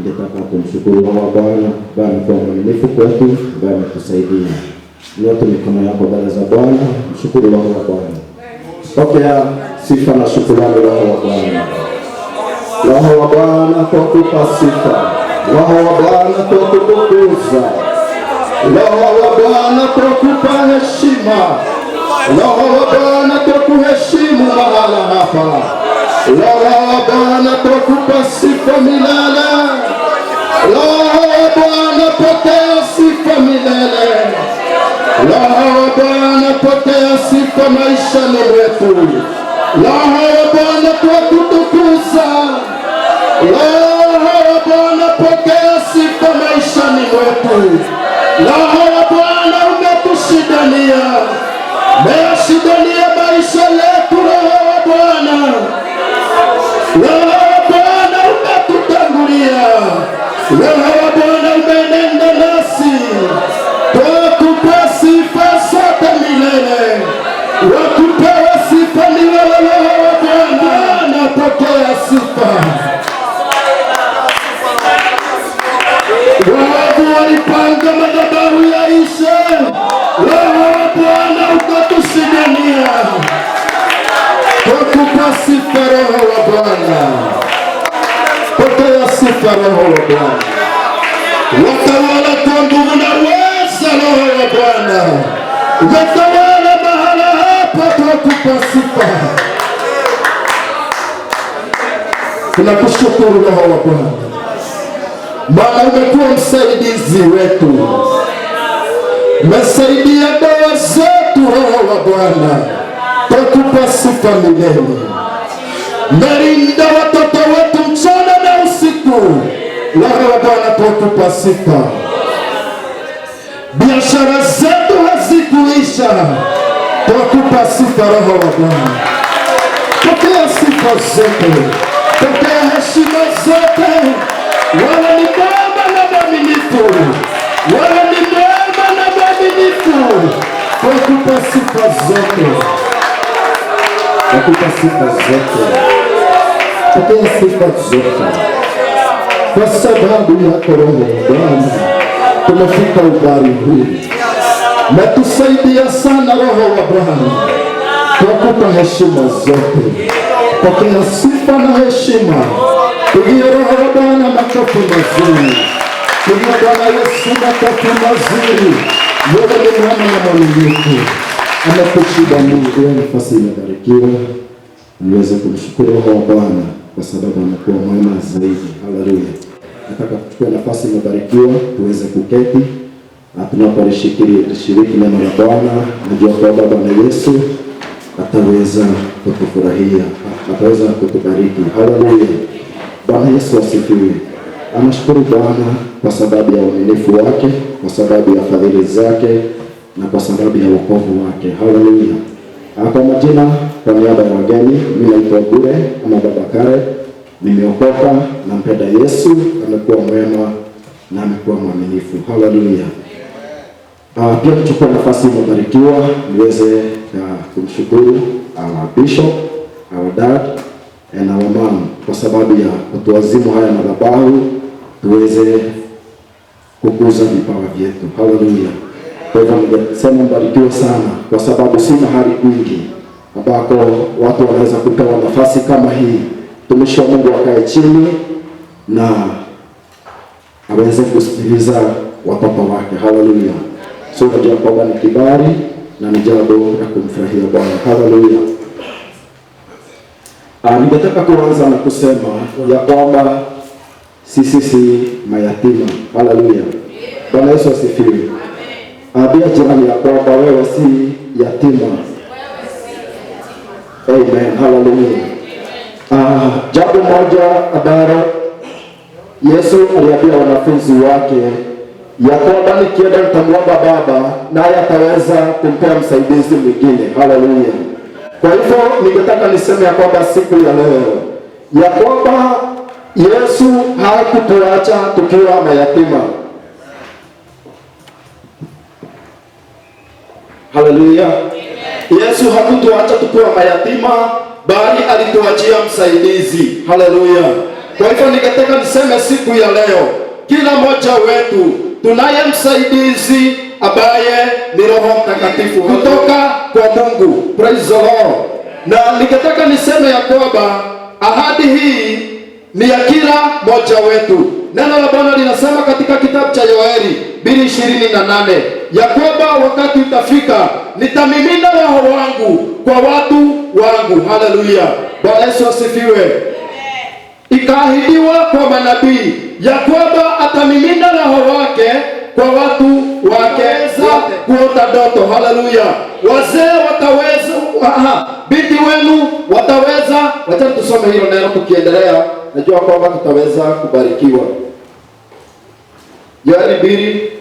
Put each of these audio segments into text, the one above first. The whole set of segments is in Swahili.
ningetaka kumshukuru Bwana kwa mwaminifu kwetu, ambaye ametusaidia. Nyote mikono yako mbele za Bwana, mshukuru Roho wa Bwana. Pokea sifa na shukrani Roho wa Bwana. Roho wa Bwana tukupa sifa. Roho wa Bwana tukutukuza. Roho wa Bwana tukupa heshima. Roho wa Bwana tukuheshimu mahala hapa. Roho wa Bwana tukupa sifa milele. Roho wa Bwana pokea sifa milele. Roho wa Bwana pokea sifa maishani mwetu. Roho wa Bwana tukutukuza. Roho wa Bwana pokea sifa maishani mwetu. Roho wa Bwana umetushindania. Umeshindania maisha yetu Roho wa Bwana. Roho wa Bwana umetutangulia. Roho wa Bwana umenenda nasi. Tukupe sifa sote milele. Wakupewa sifa ni wewe Roho wa Bwana. Napokea sifa. Waovu walipanga madhabahu yaishe. Roho wa Bwana ukatushindania. Tukupe sifa Roho wa Bwana. Pokea sifa Roho wa Bwana. Watawala kwa nguvu na uweza Roho wa Bwana. Watawala mahala hapa, tukupe sifa. Tunakushukuru Roho wa Bwana, maana umekuwa msaidizi wetu. Umesaidia ndoa zetu Roho wa Bwana. Tukupe sifa milele. Umelinda watoto wetu mchana na usiku. Roho wa Bwana tukupe sifa. Biashara zetu hazikuisha. Tukupe sifa Roho wa Bwana. Pokea sifa zote. Pokea heshima zote. Wewe ni mwema na mwaminifu. Wewe ni mwema na mwaminifu. Tukupe sifa zote. Tukupe sifa zote. Pokea sifa zote. Kwa sababu yako Roho wa Bwana tumefika umbali huu. Umetusaidia sana Roho wa Bwana. Tukupe heshima zote. Pokea sifa na heshima. Tugie Roho wa Bwana makofi mazuri. Tugie Bwana Yesu makofi mazuri. Wewe ni mwema na mwaminifu. Anakushinda Mungu. Nafasi imebarikiwa. Niweze kumshukuru Roho wa Bwana kwa sababu amekuwa mwema zaidi. Haleluya. Nataka kuchukua nafasi imebarikiwa tuweze kuketi. Tunaposhiriki neno la Bwana, najua kwamba Bwana Yesu ataweza kutufurahia, ataweza kutubariki. Haleluya. Bwana Yesu asifiwe. Anashukuru Bwana kwa sababu ya uaminifu wake, kwa sababu ya fadhili zake na kwa sababu ya wokovu wake. Haleluya. Kwa majina, kwa niaba ya wageni, mimi naitwa Bure ama Baba Kare. Nimeokoka, nampenda Yesu, amekuwa mwema na amekuwa mwaminifu. Haleluya. Pia kuchukua nafasi imebarikiwa niweze kumshukuru our bishop, our dad and our mom kwa sababu ya kutuazimu haya madhabahu tuweze kukuza vipawa vyetu. Haleluya. Kwa hivyo ningesema mbarikiwe sana kwa sababu si mahali kwingi ambako watu wanaweza kupewa nafasi kama hii. Tumishi wa Mungu akae chini na aweze kusikiliza watoto wake. Haleluya. So najua kwamba ni kibali na ni jambo la kumfurahia Bwana. Haleluya. Ningetaka kuanza na kusema ya kwamba sisi si mayatima. Haleluya. Bwana Yesu asifiwe. Ambia jirani ya kwamba wewe si yatima. Amen. Haleluya. Jambo moja ambalo Yesu aliambia wanafunzi wake ya kwamba nikienda nitamwomba Baba naye ataweza kumpea msaidizi mwingine. Haleluya. Kwa hivyo ningetaka niseme ya kwamba siku ya leo ya kwamba Yesu hakutuacha tukiwa mayatima. Haleluya. Yesu hakutuacha tukiwa mayatima, bali alituachia msaidizi. Haleluya. Kwa hivyo ningetaka niseme siku ya leo, kila mmoja wetu tunaye msaidizi ambaye ni Roho Mtakatifu kutoka kwa Mungu. Praise the Lord. Na ningetaka niseme ya kwamba ahadi hii ni ya kila mmoja wetu. Neno la Bwana linasema katika kitabu cha Yoeli 2:28 ya kwamba wakati utafika nitamimina Roho wangu kwa watu wangu. Haleluya. Bwana Yesu asifiwe. Ikaahidiwa kwa manabii ya kwamba atamimina Roho wake kwa watu wake kuota ndoto. Haleluya. Wazee wataweza, binti wenu wataweza. Wacha tusome hilo neno tukiendelea, najua kwamba tutaweza kubarikiwa. Yoeli 2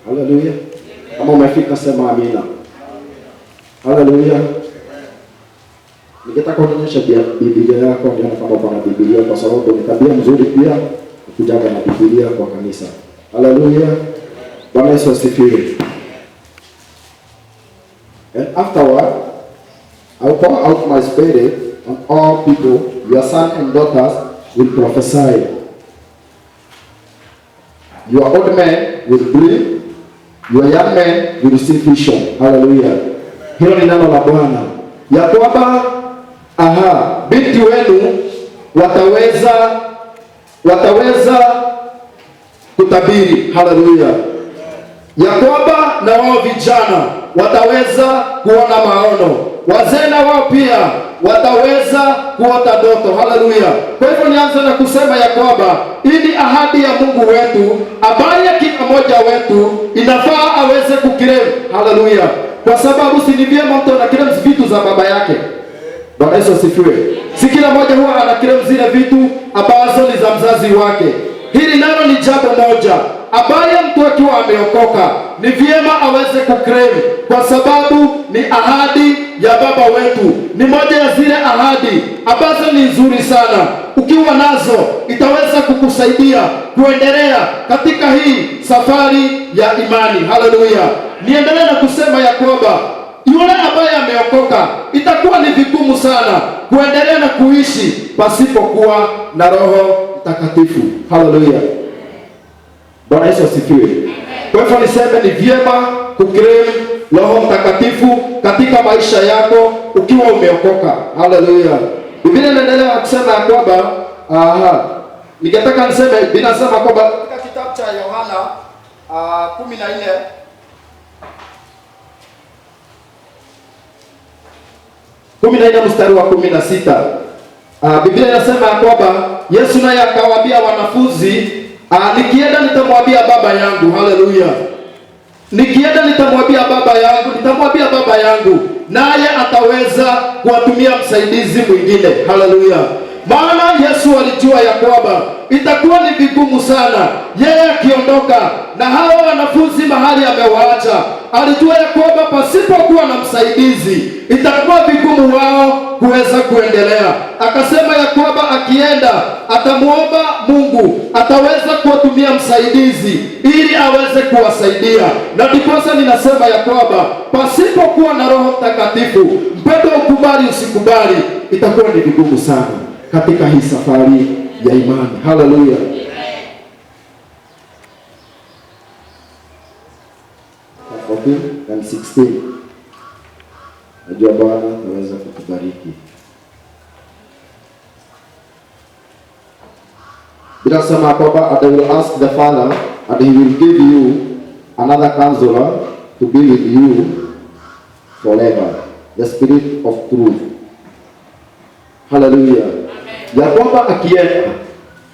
Haleluya. Kama umefika sema amina. Haleluya. Ningetaka kuonyesha Biblia yako, ndio kama kuna Biblia, kwa sababu ni tabia nzuri pia kujaga na Biblia kwa kanisa. Haleluya. Bwana Yesu asifiwe. And afterward I will pour out my spirit on all people. Your sons and daughters will prophesy. Your old men will dream. Your young men will receive vision. Hallelujah. Hilo ni neno la Bwana. Ya kwamba binti wenu wataweza kutabiri. Hallelujah. Ya kwamba na wao vijana wataweza kuona maono. Wazee na wao pia wataweza kuota ndoto. Haleluya. Kwa hivyo nianze na kusema ya kwamba hii ni ahadi ya Mungu wetu ambaye kila mmoja wetu inafaa aweze kukiremu. Haleluya. Kwa sababu si ni vyema mtu anakiremu vitu za baba yake. Bwana Yesu asifiwe. Si kila mmoja huwa anakiremu zile vitu ambazo ni za mzazi wake. Hili nalo ni jambo moja ambaye mtu akiwa ameokoka ni vyema aweze kukremu, kwa sababu ni ahadi ya baba wetu. Ni moja ya zile ahadi ambazo ni nzuri sana. Ukiwa nazo itaweza kukusaidia kuendelea katika hii safari ya imani. Haleluya. Niendelee na kusema ya kwamba yule ambaye ameokoka itakuwa ni vigumu sana kuendelea na kuishi pasipokuwa na Roho Mtakatifu. Haleluya. Bwana Yesu asifiwe. Kwa hivyo niseme ni vyema kukiremu Roho Mtakatifu katika maisha yako ukiwa umeokoka. Haleluya. Biblia inaendelea kusema ya kwamba ningetaka niseme, Biblia inasema kwamba katika kitabu cha Yohana 14 mstari wa 16. Biblia inasema ya kwamba Yesu naye akawaambia wanafunzi, nikienda nitamwambia baba yangu. Haleluya. Nikienda nitamwambia baba yangu, naye ataweza kuwatumia msaidizi mwingine. Haleluya. Maana Yesu alijua ya kwamba itakuwa ni vigumu sana yeye akiondoka na hawa wanafunzi mahali amewaacha. Alijua ya kwamba pasipokuwa na msaidizi itakuwa vigumu wao kuweza kuendelea. Akasema ya kwamba akienda atamuomba Mungu ataweza kuwatumia msaidizi ili aweze kuwasaidia. Na ndiposa ninasema ya kwamba pasipokuwa na Roho Mtakatifu, mpendo ukubali usikubali, itakuwa ni vigumu sana katika hii safari ya imani. Haleluya. And 16. Najua Bwana ataweza kutubariki. Bila sema kwamba I will ask the Father and he will give you another counselor to be with you forever, the Spirit of truth. Hallelujah. Ya kwamba akienda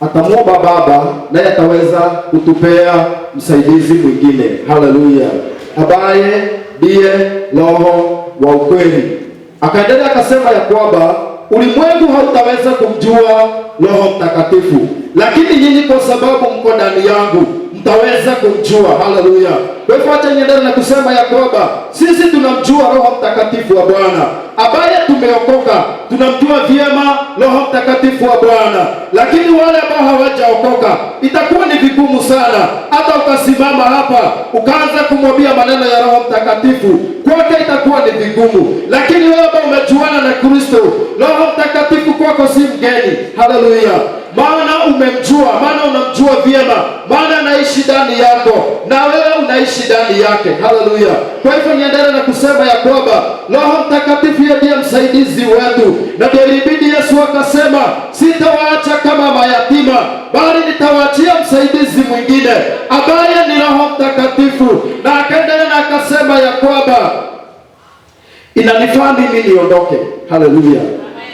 atamwomba Baba naye ataweza kutupea msaidizi mwingine. Haleluya. Ambaye ndiye Roho wa ukweli. Akaendelea akasema ya kwamba ulimwengu hautaweza kumjua Roho Mtakatifu, lakini nyinyi kwa sababu mko ndani yangu mtaweza kumjua. Haleluya. Kwa hivyo acha niendelee na kusema ya kwamba sisi tunamjua Roho Mtakatifu wa Bwana ambaye tumeokoka, tunamjua vyema Roho Mtakatifu wa Bwana. Lakini wale ambao hawajaokoka, itakuwa ni vigumu sana hata ukasimama hapa ukaanza kumwambia maneno ya Roho Mtakatifu, kwake itakuwa ni vigumu. Lakini wewe ambao umejuana na Kristo, Roho Mtakatifu kwako si mgeni. Haleluya. Maana umemjua, maana unamjua vyema, maana anaishi ndani yako na wewe unaishi ndani yake. Haleluya. Kwa hivyo niendelee na kusema ya kwamba Roho Mtakatifu ndiye msaidizi wetu, na ndio ilibidi Yesu akasema, sitawaacha kama mayatima, bali nitawaachia msaidizi mwingine ambaye ni Roho Mtakatifu. Na akaendelea na akasema ya kwamba inanifaa mimi niondoke. Haleluya.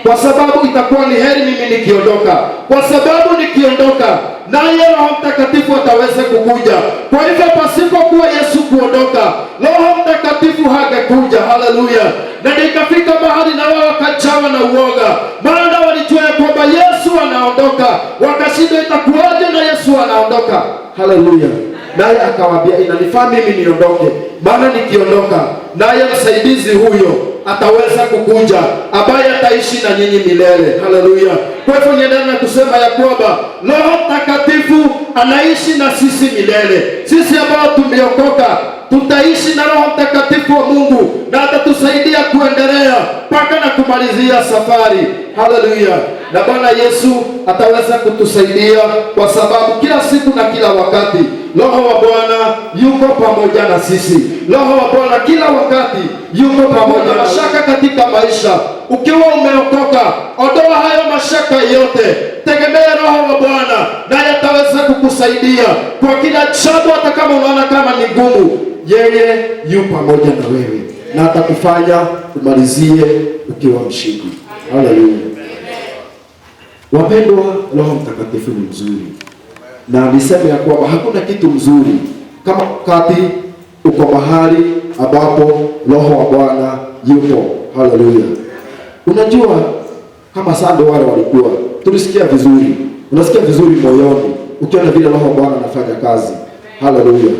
Kwa sababu itakuwa ni heri mimi nikiondoka, kwa sababu nikiondoka naye Roho Mtakatifu ataweza kukuja. Kwa hivyo pasipokuwa Yesu kuondoka, Roho Mtakatifu hangekuja. Haleluya. Na nikafika mahali na wao wakajawa na uoga, maana walijua ya kwamba Yesu anaondoka, wakashindwa itakuwaje na Yesu anaondoka. Haleluya. Naye akawaambia, inanifaa mimi niondoke, maana nikiondoka naye msaidizi huyo ataweza kukuja, ambaye ataishi na nyinyi milele. Haleluya. Kwa hivyo niendelee na kusema ya kwamba Roho Mtakatifu anaishi na sisi milele. Sisi ambao tumeokoka tutaishi na Roho Mtakatifu wa Mungu, na atatusaidia kuendelea mpaka na kumalizia safari. Haleluya. Na Bwana Yesu ataweza kutusaidia, kwa sababu kila siku na kila wakati Roho wa Bwana yuko pamoja na sisi. Roho wa Bwana kila wakati yuko pamoja na mashaka katika maisha. Ukiwa umeokoka, ondoa hayo mashaka yote, tegemea Roho wa Bwana, naye ataweza kukusaidia kwa kila jambo. Hata kama unaona kama ni gumu, yeye yu pamoja na wewe na atakufanya umalizie ukiwa mshindi. Haleluya. Wapendwa, Roho Mtakatifu ni mzuri, na niseme ya kwamba hakuna kitu mzuri kama wakati uko mahali ambapo Roho wa Bwana yupo. Haleluya. Unajua kama sande wale walikuwa, tulisikia vizuri, unasikia vizuri moyoni ukiona vile Roho wa Bwana anafanya kazi. Haleluya.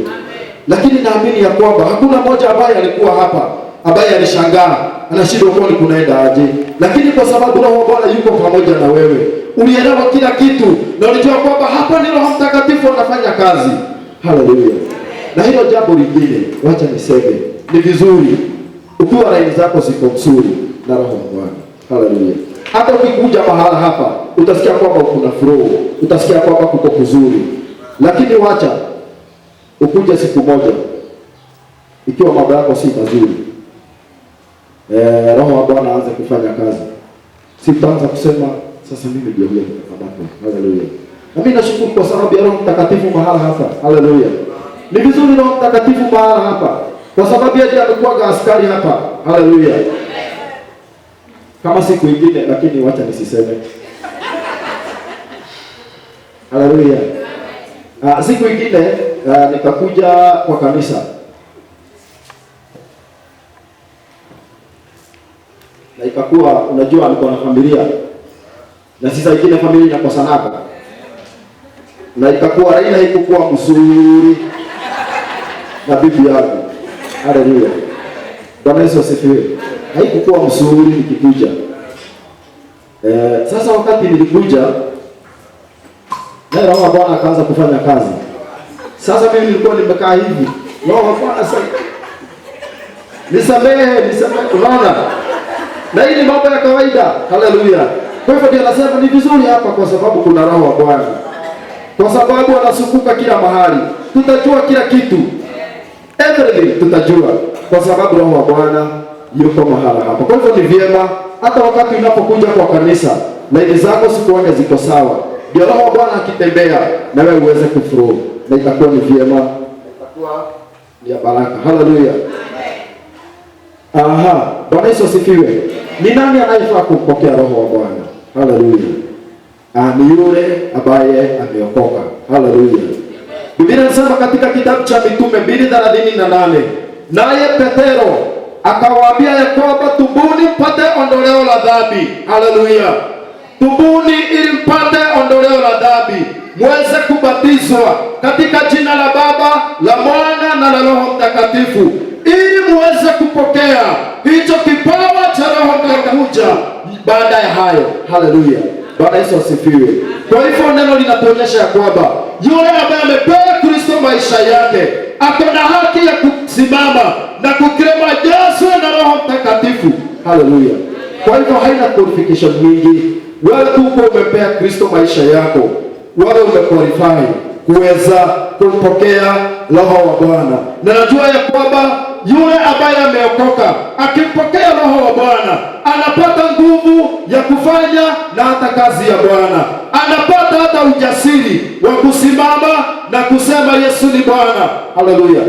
Lakini naamini ya kwamba hakuna mmoja ambaye alikuwa hapa ambaye alishangaa anashindwa kwa kunaenda aje. Lakini kwa sababu Roho wa Bwana yuko pamoja na wewe, ulielewa kila kitu na ulijua kwamba hapa ni Roho Mtakatifu anafanya kazi. Haleluya. Na hilo jambo lingine, wacha niseme, ni vizuri ukiwa laini zako ziko nzuri na Roho wa Bwana. Haleluya. Hata ukikuja mahala hapa utasikia kwamba kuna flow, utasikia kwamba kuko kuzuri. Lakini wacha ukuje siku moja ikiwa mambo yako si mazuri, Roho wa Bwana aanze kufanya kazi, sitaanza kusema sasa mimi ndio yule mtakatifu. Haleluya. Na mimi nashukuru kwa sababu ya Roho Mtakatifu mahala hapa. Haleluya. Ni vizuri Roho Mtakatifu mahala hapa, kwa sababu yeye amekuwa askari hapa. Haleluya. Kama siku nyingine, lakini wacha nisiseme. Haleluya. Siku nyingine nikakuja kwa kanisa, na ikakuwa unajua alikuwa na familia, na sisi ingine familia inakosanaka, na ikakuwa Raila haikuwa mzuri na bibi yangu. Haleluya. Bwana Yesu asifiwe. Haikuwa mzuri nikikuja. Sasa wakati nilikuja, na Roho wa Bwana akaanza kufanya kazi. Sasa mimi nilikuwa nimekaa hivi, Roho wa Bwana sasa nisamehe, unaona? Na hii ni mambo ya kawaida. Haleluya. Kwa hivyo ndio nasema ni vizuri hapa, kwa sababu kuna Roho wa Bwana, kwa sababu anasukuka kila mahali, tutajua kila kitu, everything tutajua, kwa sababu Roho wa Bwana yuko mahala hapa. Kwa hivyo ni vyema hata wakati unapokuja kwa kanisa, laini zako sikuone ziko sawa, ndio Roho wa Bwana akitembea na wewe uweze kuflow, na itakuwa ni vyema, itakuwa ni ya baraka. Haleluya. Aha, Bwana Yesu asifiwe. Ni nani anayefaa kumpokea Roho wa Bwana? Haleluya. Ni yule ambaye ameokoka. Haleluya. Biblia inasema katika kitabu cha Mitume 2:38, naye Petero akawaambia ya kwamba tubuni mpate ondoleo la dhambi. Haleluya. Tubuni ili mpate ondoleo la dhambi, muweze kubatizwa katika jina la Mtakatifu ili muweze kupokea hicho kipawa cha Roho Mtakatifu baada ya hayo. Haleluya, Bwana Yesu asifiwe. Kwa hivyo neno linatuonyesha ya kwamba yule ambaye amepewa Kristo maisha yake ako na haki ya kusimama na kukirema jazwa na Roho Mtakatifu. Haleluya. Kwa hivyo haina qualification mingi. Wewe tu umepea Kristo maisha yako, wewe umequalify kuweza kumpokea Roho wa Bwana. Na najua ya kwamba yule ambaye ameokoka akimpokea Roho wa Bwana anapata nguvu ya kufanya na hata kazi ya Bwana, anapata hata ujasiri wa kusimama na kusema Yesu ni Bwana. Haleluya.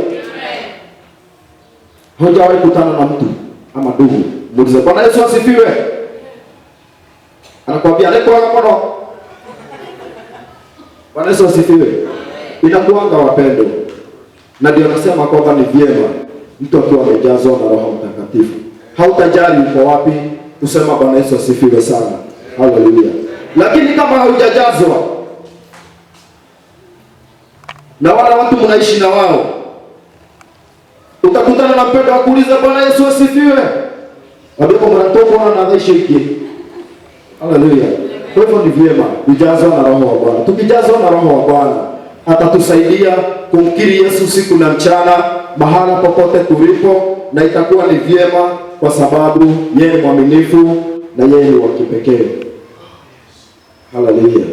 Hujawahi kutana na mtu ama ndugu muulize Bwana Yesu asifiwe, anakuambia leko mkono Bwana Yesu asifiwe. Inakuanga wapendo, na ndio nasema kwamba ni vyema mtu akiwa amejazwa na Roho Mtakatifu, hautajali uko wapi, kusema Bwana Yesu asifiwe sana. Haleluya. Lakini kama haujajazwa na wala watu mnaishi na wao, utakutana na mpendo wa kuuliza Bwana Yesu asifiwe, abiko mnatoka na nadhaisha hiki. Haleluya. Kwa hivyo ni vyema kujazwa na Roho wa Bwana. Tukijazwa na Roho wa Bwana atatusaidia kumkiri Yesu siku na mchana mahala popote tulipo, na itakuwa ni vyema kwa sababu yeye ni mwaminifu na yeye ni wa kipekee. Haleluya.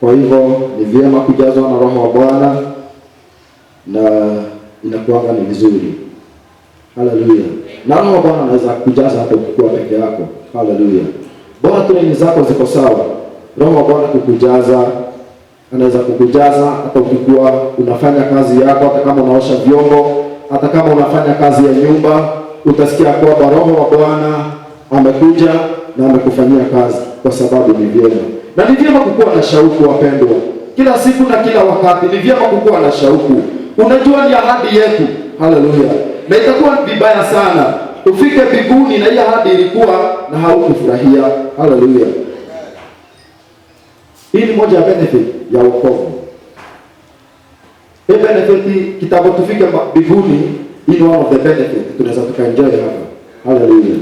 Kwa hivyo ni vyema kujazwa na Roho wa Bwana na inakuwa ni vizuri. Haleluya. Na Roho wa Bwana anaweza kujaza hata ukiwa peke yako. Haleluya. Bora tu ni zako ziko sawa. Roho wa Bwana kukujaza, anaweza kukujaza hata ukikuwa unafanya kazi yako, hata kama unaosha vyombo, hata kama unafanya kazi ya nyumba, utasikia kwamba Roho wa Bwana amekuja na amekufanyia kazi, kwa sababu ni vyema. Na ni vyema kukuwa na shauku wapendwa. Kila siku na kila wakati ni vyema kukuwa na shauku. Unajua ni ahadi yetu. Haleluya. Na itakuwa vibaya sana ufike mbinguni na hii ahadi ilikuwa na haukufurahia. Haleluya. Hii ni moja ya benefit ya wokovu. Hii benefit kitabu tufike mbinguni, hii ni one of the benefit tunaweza tukaenjoy hapa. Haleluya.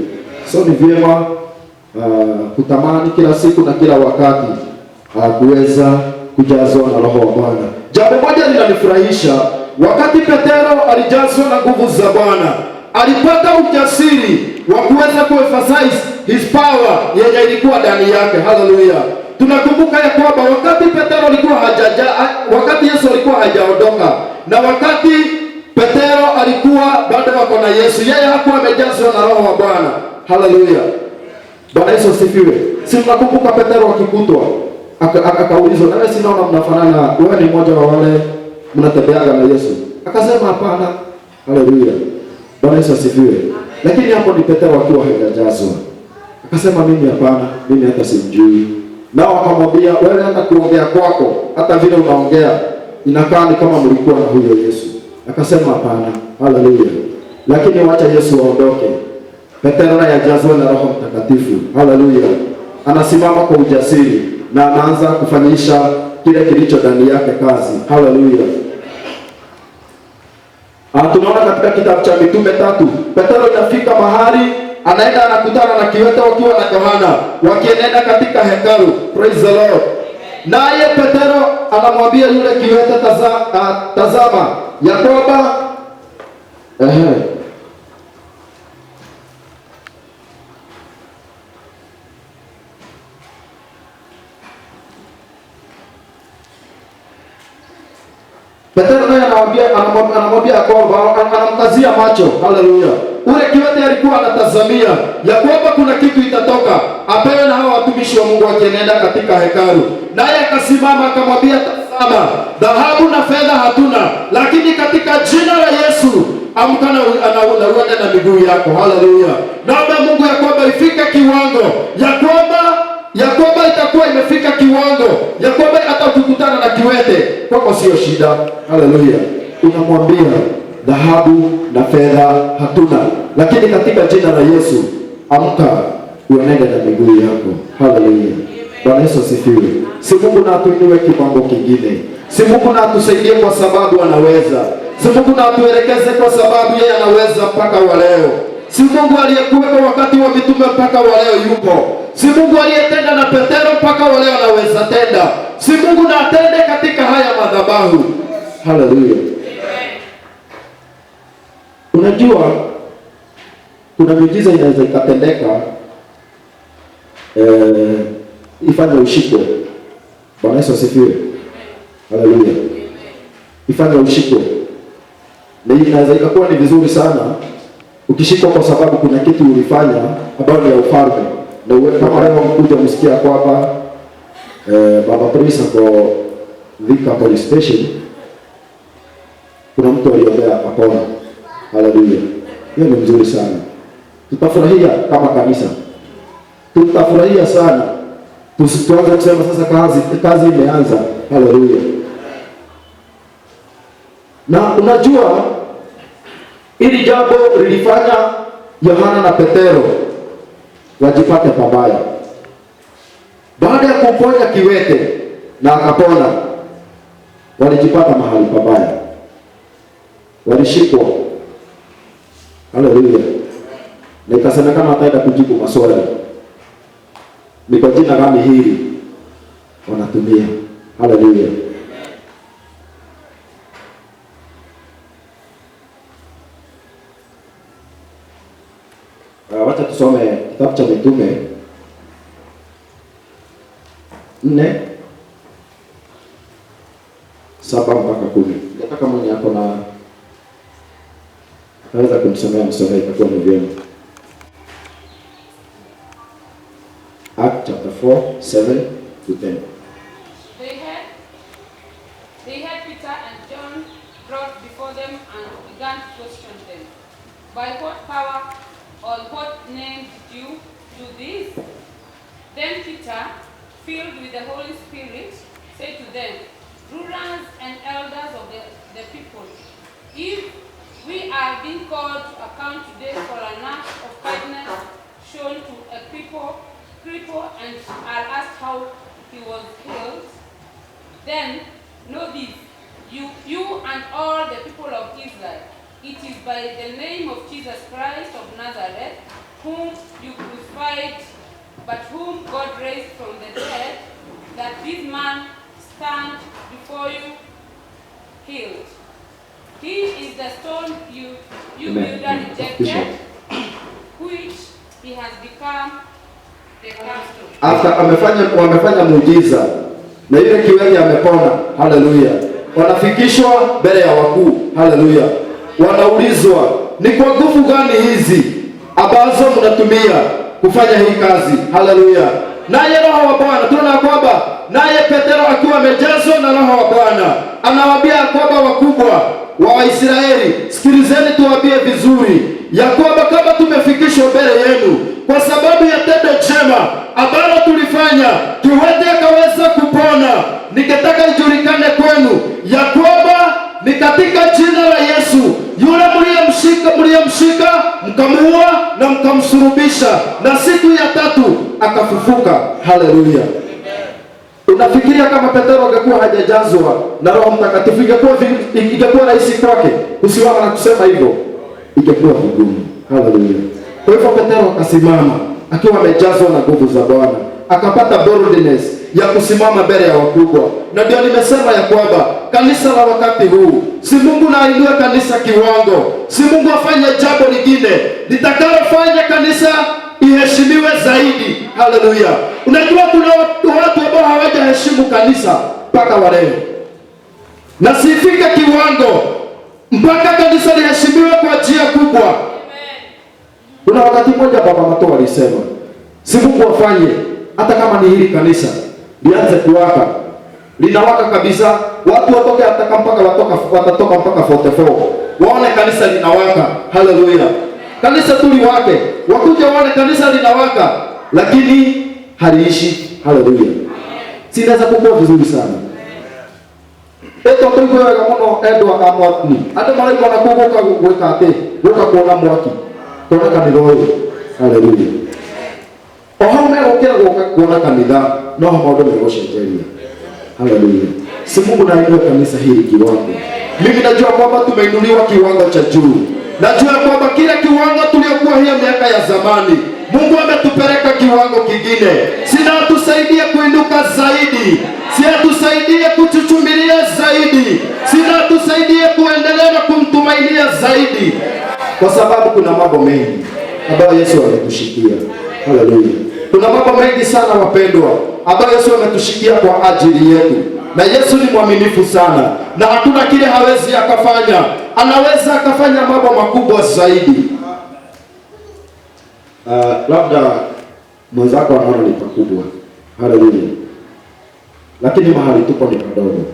So ni vyema kutamani kila siku na kila wakati kuweza kujazwa na Roho wa Bwana. Jambo moja linanifurahisha, wakati Petero alijazwa na nguvu za Bwana, alipata ujasiri wa kuweza kuemphasize his power yenye ilikuwa ndani yake. Haleluya. Tunakumbuka ya kwamba wakati Petero alikuwa wakati Yesu alikuwa hajaondoka, na wakati Petero alikuwa bado wako na Yesu, yeye hakuwa amejazwa na Roho wa Bwana. Haleluya. Bwana Yesu asifiwe. Si tunakumbuka Petero akikutwa akaulizwa, "Nawe si naona mnafanana, wewe ni mmoja wa wale mnatembeaga na Yesu?" Akasema, "Hapana." Haleluya. Bwana Yesu asifiwe. Lakini hapo ni Petero akiwa hajajazwa. Akasema, "Mimi hapana, mimi hata simjui." Nao akamwambia, "Wewe hata kuongea kwako, hata vile unaongea inakaa ni kama mlikuwa na huyo Yesu." Akasema, "Hapana." Haleluya. Lakini wacha Yesu aondoke, Petero naye ajazwe na Roho Mtakatifu. Haleluya. Anasimama kwa ujasiri na anaanza kufanyisha kile kilicho ndani yake kazi. Haleluya. Tunaona katika kitabu cha Mitume 3, Petero inafika mahali anaenda anakutana na kiwete wakiwa na Yohana wakienenda katika hekalu. Praise the Lord. Naye Petero anamwambia yule kiwete, tazama ya kwamba Petero naye anamwambia kwamba anamkazia macho. Haleluya. Ule kiwete alikuwa anatazamia ya kwamba kuna kitu itatoka apewe na hao watumishi wa Mungu wakienenda katika hekalu. Naye akasimama akamwambia, "Tazama, dhahabu na fedha hatuna, lakini katika jina la Yesu amka na uende na miguu yako." Haleluya. Naomba Mungu ya kwamba ifike kiwango ya kwamba itakuwa imefika kiwango ya kwamba hata ukikutana na kiwete kwako sio shida. Haleluya. Unamwambia dhahabu na fedha hatuna, lakini katika jina la Yesu amka uenende na miguu yako. Haleluya. Bwana Yesu asifiwe. Si Mungu na atuinue kiwango kingine. Si Mungu na atusaidie kwa sababu anaweza. Si Mungu na atuelekeze, kwa sababu yeye anaweza mpaka wa leo. Si Mungu aliyekuwepo wakati wa mitume mpaka wa leo yupo. Si Mungu aliyetenda na Petero mpaka wa leo anaweza tenda. Si Mungu na atende katika haya madhabahu. Haleluya. Unajua kuna miujiza inaweza ikatendeka ifanye ushikwe. Bwana Yesu asifiwe. Haleluya. Ifanye ushikwe. Na inaweza ikakuwa ni vizuri sana ukishikwa, kwa sababu kuna kitu ulifanya ambayo ni ya ufalme. Na uwe kama leo mkuja msikia kwamba Baba Teresa kwa Thika Police Station kuna mtu aliombea apona. Haleluya. Hiyo ni mzuri sana. Tutafurahia kama kanisa. Tutafurahia sana. Tusianze kusema sasa kazi imeanza. Haleluya. Na unajua ili jambo lilifanya Yohana na Petero wajipate pabaya. Baada ya kumponya kiwete na akapona, walijipata mahali pabaya. Walishikwa. Haleluya. Na ikasemekana ataenda kujibu maswali. Ni kwa jina gani hili wanatumia? Haleluya. Wacha tusome kitabu cha Mitume 4:7-10. Nataka mwenye hapo na anaweza kumsomea msomea, itakuwa ni vyema. Acts chapter 4:7-10. They had Peter and John brought before them and began to question them. By what power or what name did you do this? Then Peter, filled with the Holy Spirit, said to them, rulers and elders of the people, if we are being called to account today for an act of kindness shown to a cripple and are asked how he was healed, then know this, you and all the people of Israel, it is by the name of Jesus Christ of Nazareth, whom you crucified, but whom God raised from the dead, that this man stands before you healed. He is the stone you builder rejected, which he has become the cornerstone. After wamefanya muujiza na ile kiwete amepona. Haleluya. Wanafikishwa mbele ya wakuu. Haleluya. Wanaulizwa, ni kwa nguvu gani hizi ambazo mnatumia kufanya hii kazi? Haleluya. Naye Roho wa Bwana, tunaona kwamba naye Petero akiwa amejazwa na Roho wa Bwana anawaambia kwamba wakubwa wa Waisraeli, sikilizeni tuwaambie vizuri ya kwamba kama tumefikishwa mbele yenu kwa sababu ya tendo jema ambalo tulifanya, kiwete akaweza kupona, ningetaka ijulikane kwenu ya kwamba ni katika jina la Yesu yule mliyemshika mkamuua na mkamsulubisha, na siku ya tatu akafufuka. Haleluya. Unafikiria kama Petero angekuwa hajajazwa na Roho Mtakatifu ingekuwa rahisi kwake kusimama na kusema hivyo? Ingekuwa vigumu. Haleluya. Kwa hivyo Petero akasimama akiwa amejazwa na nguvu za Bwana, akapata boldness ya kusimama mbele ya wakubwa. Na ndio nimesema ya kwamba kanisa la wakati huu, si Mungu na ainue kanisa kiwango, si Mungu afanye jambo lingine litakalofanya kanisa iheshimiwe zaidi. Haleluya. Unajua kuna watu ambao hawajaheshimu kanisa mpaka wa leo, na sifike kiwango mpaka kanisa liheshimiwe kwa njia kubwa. Kuna wakati mmoja Baba Mato alisema, si Mungu afanye hata kama ni hili kanisa lianze kuwaka, linawaka kabisa, watu watoke hata mpaka watatoka mpaka 44 waone kanisa linawaka. Haleluya. Kanisa tuliwake, wakuja waone kanisa linawaka, lakini haliishi. Haleluya. Sinaweza kukua vizuri sana. Eto tuko wega muno endo akamwatni. Ande malaika wanakuguka gweka ate, guka kuona mwaki. Kuona kanitha. Haleluya. Oho megukira guka kuona kanitha, no maundu megocenjeria. Haleluya. Si Mungu na ainue kanisa hili kiwango. Mimi najua kwamba tumeinuliwa kiwango cha juu. Najua kwamba kile kiwango tuliokuwa hiyo miaka ya zamani, Mungu ametupeleka kiwango kingine. Sina atusaidie kuinuka zaidi. Sina atusaidie kuchuchumilia zaidi. Sina atusaidie kuendelea na kumtumainia zaidi. Kwa sababu kuna mambo mengi ambayo Yesu ametushikia. Haleluya. Kuna mambo mengi sana wapendwa ambayo Yesu ametushikia kwa ajili yetu. Na Yesu ni mwaminifu sana. Na hakuna kile hawezi akafanya. Anaweza akafanya mambo makubwa zaidi. Labda mwenzako anaona ni pakubwa. Haleluya. Lakini mahali tupo ni padogo.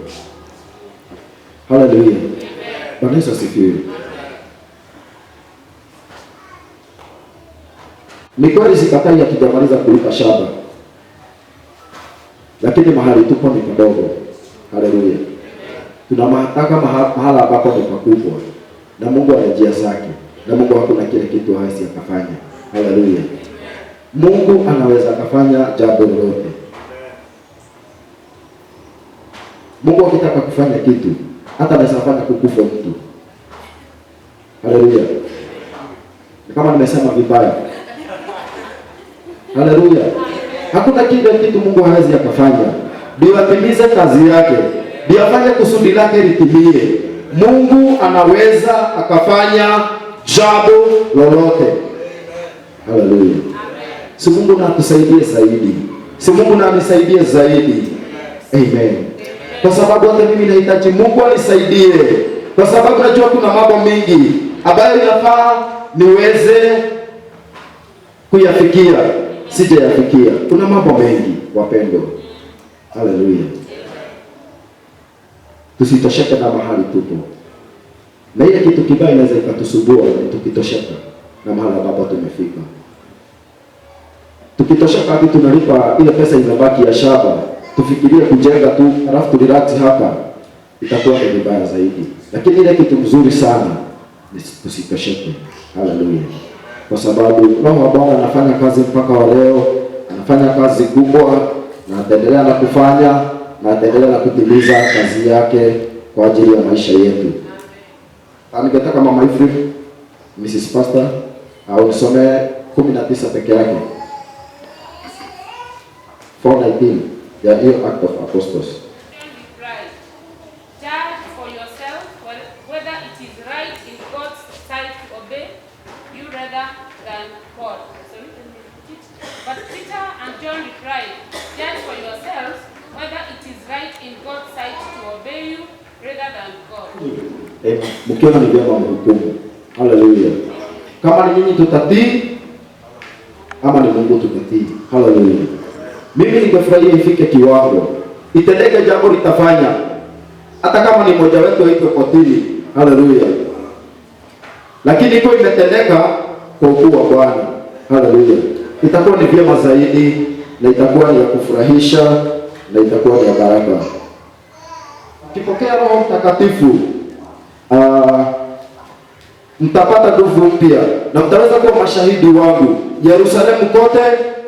Haleluya. Bwana Yesu asifiwe. Ni kweli sikatai hatujamaliza kulipa shamba. Lakini mahali tupo ni padogo. Haleluya. Tunataka mahala ambapo ni pakubwa. Na Mungu ana njia zake. Na Mungu hakuna kile kitu hawezi akafanya. Haleluya. Mungu anaweza akafanya jambo lolote. Mungu akitaka kufanya kitu, hata anaweza kufanya kukufa mtu. Haleluya. Kama nimesema vibaya. Haleluya. Hakuna kile kitu Mungu hawezi akafanya. Ndio atimize kazi yake. Ndio afanye kusudi lake litimie. Mungu anaweza akafanya jambo lolote. Haleluya. Si Mungu na atusaidie zaidi. Si Mungu na anisaidie zaidi. Amen. Kwa sababu hata mimi nahitaji Mungu anisaidie. Kwa sababu najua kuna mambo mengi ambayo inafaa niweze kuyafikia. Sijayafikia. Kuna mambo mengi wapendwa. Haleluya. Tusitosheke na mahali tupo. Na ile kitu kibaya inaweza ikatusumbua tukitosheka na mahali ambapo tumefika. Tukitosheka hadi tunalipa ile pesa inabaki ya shamba, tufikirie kujenga tu alafu relax hapa, itakuwa ni vibaya zaidi. Lakini ile kitu mzuri sana tusitosheke. Haleluya. Kwa sababu Roho wa Bwana anafanya kazi mpaka wa leo, anafanya kazi kubwa na ataendelea na kufanya na ataendelea na kutimiza kazi yake kwa ajili ya maisha yetu. Ningetaka Mama Ifri, Mrs. Pastor, au nisome 19 peke yake. 4:19 ya hiyo Act of Apostles. Judge for yourself whether it is right in God's sight to obey you rather than God. But Peter and John replied, judge for yourselves whether it is right in God's sight to obey you rather than God. Mkiona ni vyema mhukumu. Haleluya. Kama ni nyinyi tutatii ama ni Mungu tutatii. Haleluya. Mimi ningefurahia ifike kiwango itendeke jambo litafanya hata kama ni mmoja wetu aitwe kotini. Haleluya. Lakini iko imetendeka kwa ukuu wa Bwana. Haleluya. Itakuwa ni vyema zaidi na itakuwa ni ya kufurahisha na itakuwa ni ya baraka. Kipokea Roho Mtakatifu, mtapata nguvu mpya na mtaweza kuwa mashahidi wangu Yerusalemu kote,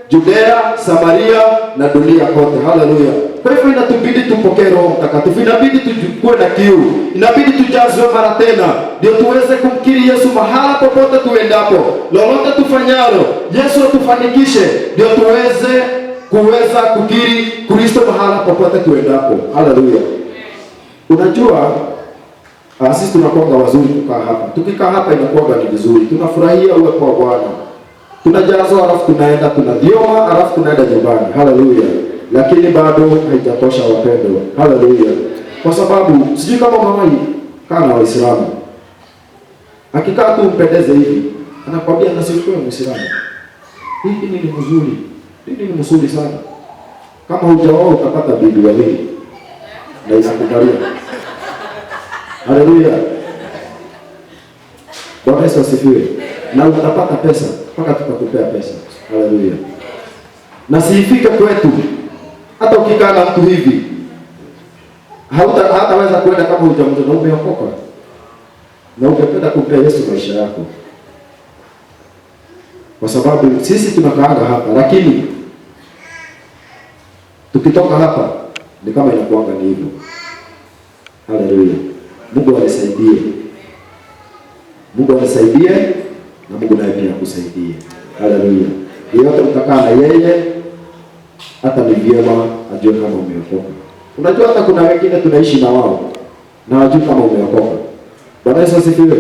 Judea, Samaria na dunia kote. Haleluya. Kwa hivyo inatubidi tupokee Roho Mtakatifu. Inabidi tujue na kiu. Inabidi tujazwe mara tena ndio tuweze kumkiri Yesu mahala popote tuendapo. Lolote tufanyalo, Yesu atufanikishe ndio kuweza kukiri Kristo mahala popote tuendapo. Haleluya. Unajua sisi tunakuwa wazuri kukaa hapa. Tukikaa hapa inakuwa ni vizuri. Tunafurahia uwepo wa Bwana. Tunajazwa alafu tunaenda tunadioma alafu tunaenda nyumbani. Haleluya. Lakini bado haijatosha wapendwa. Haleluya. Kwa sababu sijui kama mama kaa na Waislamu. Akikaa tu mpendeze hivi, anakwambia na sisi kwa Muislamu. Hii ni mzuri. Hii ni mzuri sana. Kama hujaoa utapata bibi wawili. Na isakubalia. Haleluya. Bwana Yesu asifiwe. Na utapata pesa mpaka tutakupea pesa. Haleluya. Na siifike kwetu. Hata ukikaa na mtu hivi hataweza kwenda kama hujamjua na umeokoka. Na ungependa kumpea Yesu maisha yako. Kwa sababu sisi tunakaanga hapa lakini tukitoka hapa ni kama inakuanga ni hivyo. Haleluya. Mungu anisaidie. Mungu anisaidie na Mungu naye pia akusaidie. Haleluya. Yeyote mtakaa na yeye, hata ni vyema ajue kama umeokoka. Unajua hata kuna wengine tunaishi na wao na wajue kama umeokoka. Bwana Yesu asifiwe.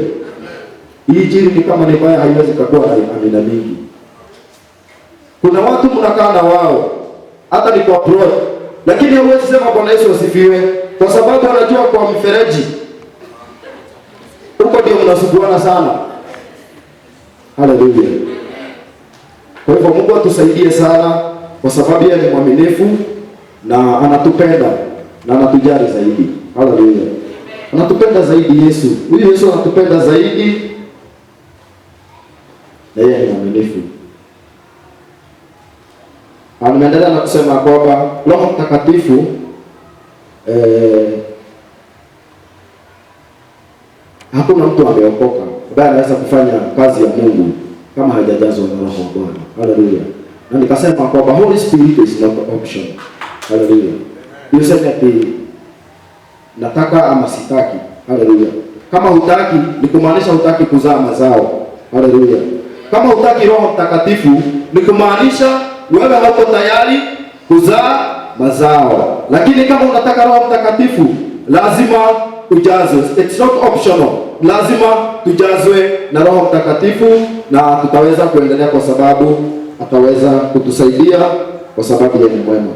Hii injili ni kama ni mbaya, haiwezi kuwa na amina mingi. Kuna watu mnakaa na wao hata ni kwa abroad, lakini huwezi sema Bwana Yesu asifiwe kwa sababu anajua kwa mfereji huko ndio mnasuguana sana. Haleluya. Kwa hivyo Mungu atusaidie sana, kwa sababu yeye ni mwaminifu na anatupenda na anatujali zaidi. Haleluya. Anatupenda zaidi Yesu. Huyu Yesu anatupenda zaidi na yeye ni mwaminifu. Anaendelea na kusema kwamba Roho Mtakatifu hakuna mtu ameokoka ambaye anaweza kufanya kazi ya Mungu kama hajajazwa na Roho wa Bwana. Haleluya. Na nikasema kwamba Holy Spirit is not an option. Haleluya. Hiyo sema ati nataka ama sitaki. Haleluya. Kama hutaki ni kumaanisha hutaki kuzaa mazao. Haleluya. Kama hutaki Roho Mtakatifu ni kumaanisha wewe hauko tayari kuzaa mazao. Lakini kama unataka Roho Mtakatifu lazima ujazwe. It's not optional. Lazima tujazwe na Roho Mtakatifu na tutaweza kuendelea kwa sababu ataweza kutusaidia kwa sababu yeye ni mwema.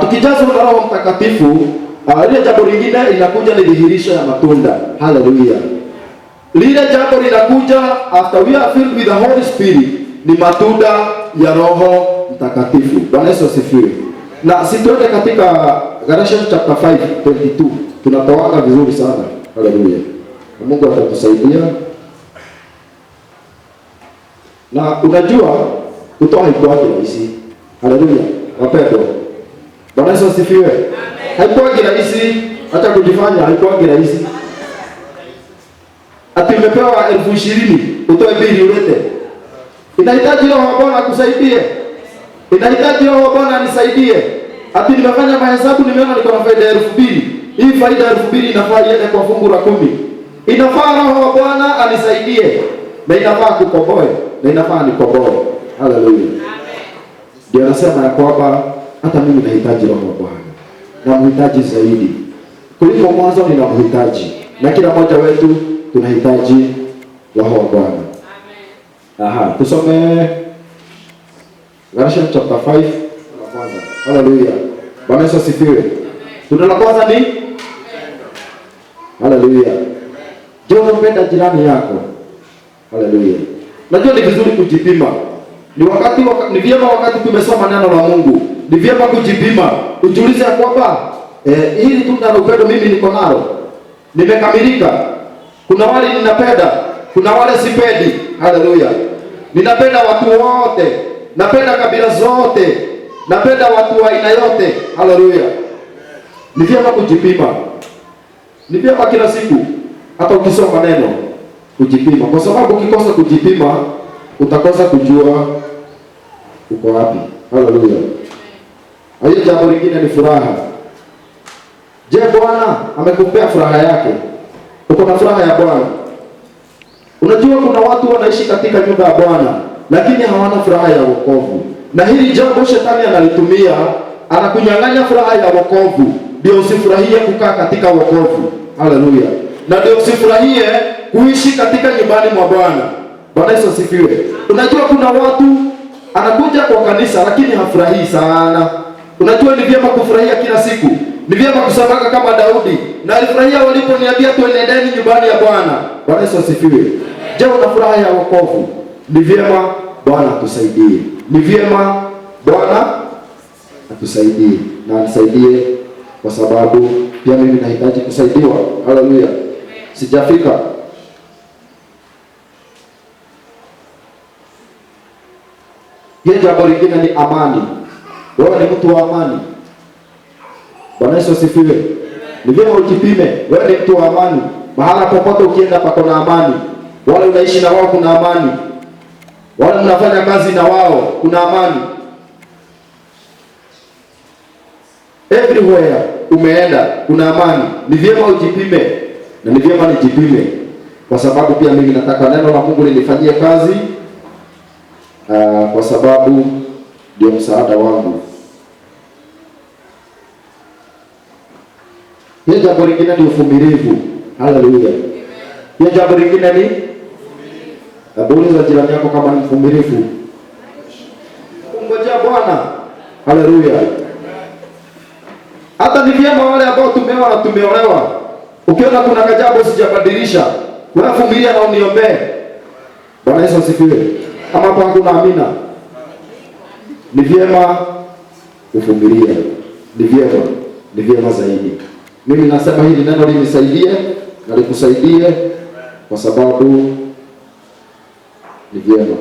Tukijazwa na Roho Mtakatifu, ile jambo lingine inakuja ni dhihirisho ya matunda. Haleluya. Lile jambo linakuja after we are filled with the Holy Spirit ni matunda ya Roho Mtakatifu. Bwana Yesu asifiwe. Na situende katika Galatians chapter 5:22. Tunatoanga vizuri sana. Haleluya. Mungu atatusaidia. Na unajua kutoa haikuwa rahisi. Haleluya. Wapendwa. Bwana Yesu asifiwe. Haikuwa rahisi, hata kujifanya haikuwa rahisi. Ati umepewa 20,000 utoe bili ulete. Inahitaji Roho wa Bwana akusaidie. Inahitaji Roho wa Bwana anisaidie. Ati nimefanya mahesabu nimeona niko na faida 2,000. Hii faida 2,000 inafaa iende kwa fungu la 10. Inafaa Roho wa Bwana anisaidie. Na inafaa kukomboe. Na inafaa nikomboe. Haleluya. Amen. Ndio nasema ya kwamba hata mimi nahitaji Roho wa Bwana. Na mhitaji zaidi. Kuliko mwanzo ninamhitaji. Na kila mmoja wetu tunahitaji Roho wa Bwana. Amen. Tusome Galatians chapter 5 la kwanza. Haleluya. Bwana Yesu asifiwe. Tunda la kwanza ni haleluya. Je, unampenda jirani yako? Haleluya. Najua ni vizuri kujipima. Ni vyema wakati tumesoma neno la Mungu. Ni vyema kujipima. Ujiulize kwamba hili tunda la upendo mimi niko nalo. Nimekamilika. Kuna wale ninapenda, kuna wale sipendi. Haleluya. Ninapenda watu wote, napenda kabila zote, napenda watu wa aina yote. Haleluya. Ni vyema kujipima. Ni vyema kila siku hata ukisoma neno kujipima, kwa sababu ukikosa kujipima utakosa kujua uko wapi. Haleluya. Hayo jambo lingine ni furaha. Je, Bwana amekupea furaha yake? Uko na furaha ya Bwana? Unajua kuna watu wanaishi katika nyumba ya Bwana lakini hawana furaha ya wokovu. Na hili jambo shetani analitumia, anakunyang'anya furaha ya wokovu. Ndio usifurahie kukaa katika wokovu. Haleluya. Na ndio usifurahie kuishi katika nyumbani mwa Bwana. Bwana Yesu asifiwe. Unajua kuna watu anakuja kwa kanisa lakini hafurahii sana. Unajua ni vyema kufurahia kila siku. Ni vyema kusamaka kama Daudi. Na alifurahia waliponiambia tuendeni nyumbani ya Bwana. Bwana Yesu asifiwe. Je, una furaha ya wokovu? Ni vyema Bwana atusaidie. Ni vyema Bwana atusaidie. Na anisaidie kwa sababu pia mimi nahitaji kusaidiwa. Haleluya. Sijafika. Jambo lingine ni amani. Wewe ni mtu wa amani. Bwana Yesu asifiwe. Ni vyema ujipime. Wewe ni mtu wa amani. Mahala popote ukienda pako na amani. Wale unaishi na wao kuna amani. Wale mnafanya kazi na wao kuna amani. Everywhere umeenda kuna amani. Ni vyema ujipime, na ni vyema nijipime, kwa sababu pia mimi nataka neno la Mungu linifanyie kazi, kwa sababu ndio msaada wangu. Hiyo jambo lingine ni uvumilivu. Haleluya. Hiyo jambo lingine ni uliza jirani yako kama ni mvumilivu. Ngojea Bwana. Haleluya. Hata ni vyema wale ambao tumeoa na tumeolewa, ukiona kuna kajambo sijabadilisha, wewe vumilia na uniombee. Bwana Yesu asifiwe. Kama hapa hakuna amina, ni vyema uvumilie. Ni vyema zaidi. Mimi nasema hili neno linisaidie na likusaidie, kwa sababu ni vyema.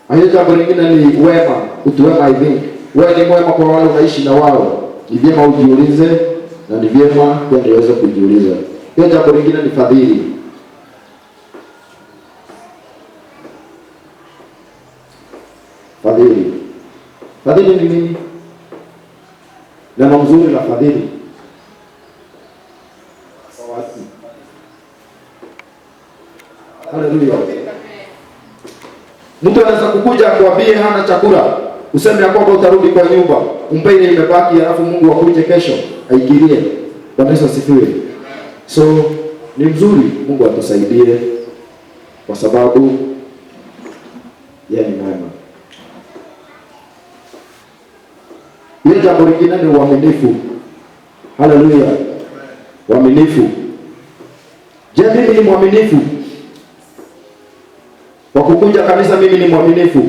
Hayo jambo lingine ni wema, utu wema. I think wewe ni mwema kwa wale unaishi na wao. Ni vyema ujiulize, na ni vyema pia niweze kujiuliza. Hiyo jambo lingine ni fadhili. Fadhili ni nini? Neno mzuri la fadhili. Haleluya. Mtu anaweza kukuja akwambie hana chakula, useme ya kwamba utarudi kwa nyumba, umpe ile imebaki, alafu Mungu akuje kesho aikirie. Bwana Yesu asifiwe. So ni mzuri, Mungu atusaidie, kwa sababu yeye ni mwema. Hiyo jambo lingine ni uaminifu. Haleluya. Uaminifu. Je, mimi ni mwaminifu? Kwa kukuja kanisa mimi ni mwaminifu?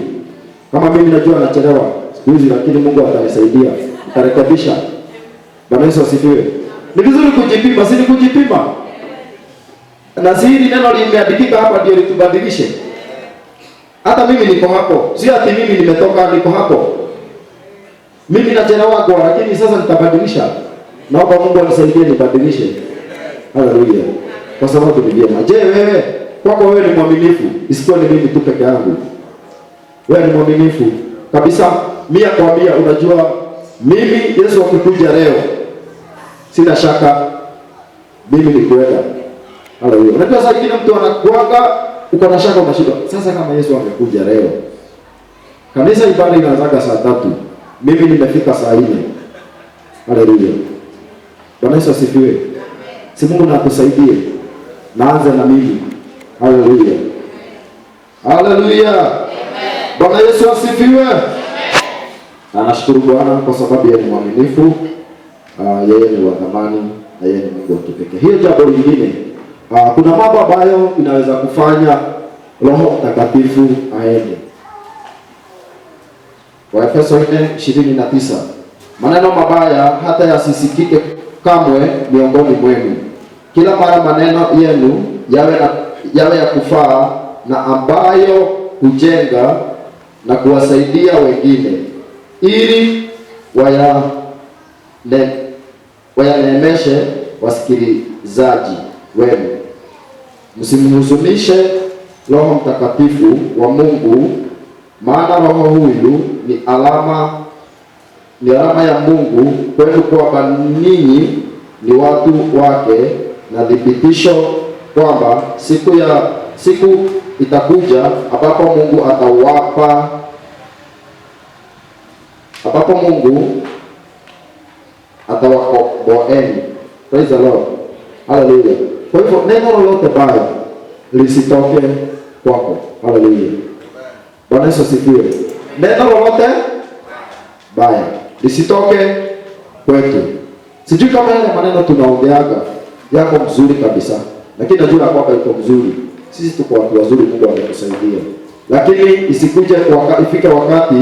Kama mimi najua nachelewa siku hizi, lakini Mungu atanisaidia, nitarekebisha. Bwana Yesu asifiwe. Ni vizuri kujipima, si ni kujipima? Na si hili neno limeandikika hapa ndio litubadilishe. Hata mimi niko hapo. Si ati mimi nimetoka, niko hapo. Mimi nachelewa kwa, lakini sasa nitabadilisha. Naomba Mungu anisaidie nibadilishe. Haleluya. Kwa sababu ni vyema. Je, wewe kwako wewe ni mwaminifu? Isikuwa ni mimi tu peke yangu. Wewe ni mwaminifu kabisa 100%. Unajua mimi Yesu akikuja leo, sina shaka mimi ni kwenda. Haleluya. Unajua sasa kila mtu anakuaga, uko na shaka, unashinda. Sasa kama Yesu angekuja leo, kanisa ibada inaanza saa 3. Mimi nimefika saa 4. Haleluya. Bwana Yesu asifiwe. Si Mungu nakusaidie. Naanza na mimi. Haleluya. Haleluya. Bwana Yesu asifiwe. Na nashukuru Bwana kwa sababu yeye ni mwaminifu. Yeye ni wa thamani, na yeye ni Mungu wa kipekee. Hiyo jambo lingine, kuna mambo ambayo inaweza kufanya Roho Mtakatifu aende. Waefeso 4:29. Maneno mabaya hata yasisikike kamwe miongoni mwenu. Kila mara maneno yenu yawe ya kufaa na ambayo hujenga na kuwasaidia wengine, ili wayaneemeshe wasikilizaji wenu. Msimhuzunishe Roho Mtakatifu wa Mungu, maana Roho huyu ni alama ya Mungu kwenu kwamba ninyi ni watu wake, na thibitisho kwamba siku itakuja ambapo Mungu atawakomboeni. Praise the Lord. Hallelujah. Kwa hivyo neno lolote baya lisitoke kwako. Hallelujah. Bwana Yesu asifiwe. Neno lolote baya lisitoke kwetu. Sijui kama yale maneno tunaongeaga yako mzuri kabisa, lakini najua kwamba iko mzuri. Sisi tuko watu wazuri, Mungu anatusaidia. Lakini ifike wakati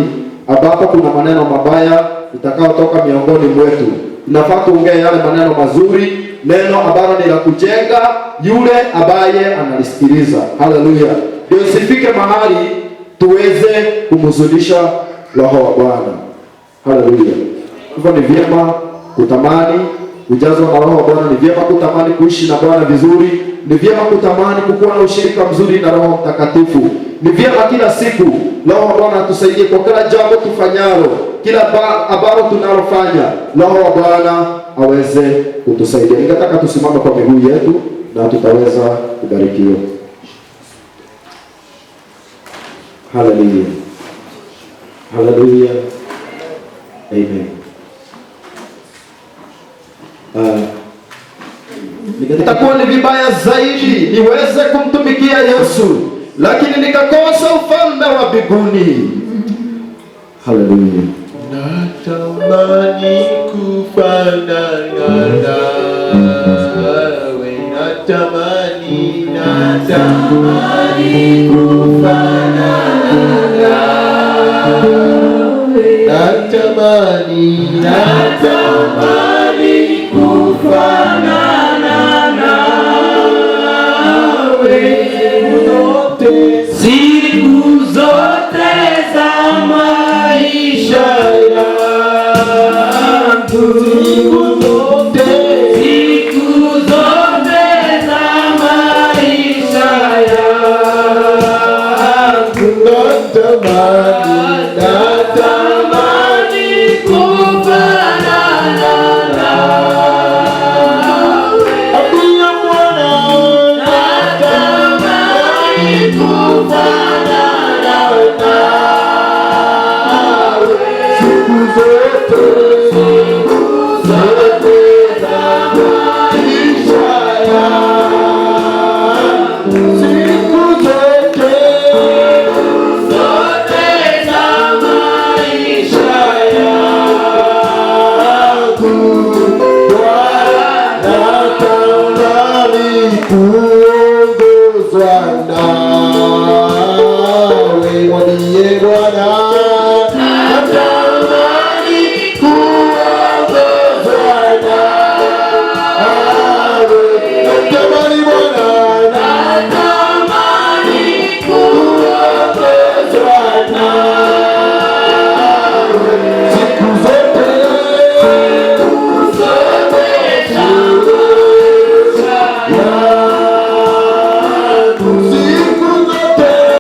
ambapo kuna maneno mabaya itakayotoka miongoni mwetu. Inafaa tuongee yale maneno mazuri, neno ambalo ni la kujenga yule ambaye analisikiliza. Haleluya. Ndio isifike mahali tuweze kumhuzunisha Roho wa Bwana. Haleluya. Hivyo ni vyema kutamani kujazwa na Roho wa Bwana, ni vyema kutamani kuishi na Bwana vizuri, ni vyema kutamani kukuwa na ushirika mzuri na Roho Mtakatifu. Ni vyema kila siku Roho wa Bwana atusaidie kwa kila jambo tufanyalo, kila ambalo tunalofanya, Roho wa Bwana aweze kutusaidia. Ningetaka tusimame kwa miguu yetu na tutaweza kubarikiwa. Haleluya. Haleluya. Amen. Itakuwa ni vibaya zaidi niweze kumtumikia Yesu lakini nikakosa ufalme wa mbinguni. Haleluya. Natamani kufanana nawe, natamani kufanana nawe, natamani kufanana nawe, zote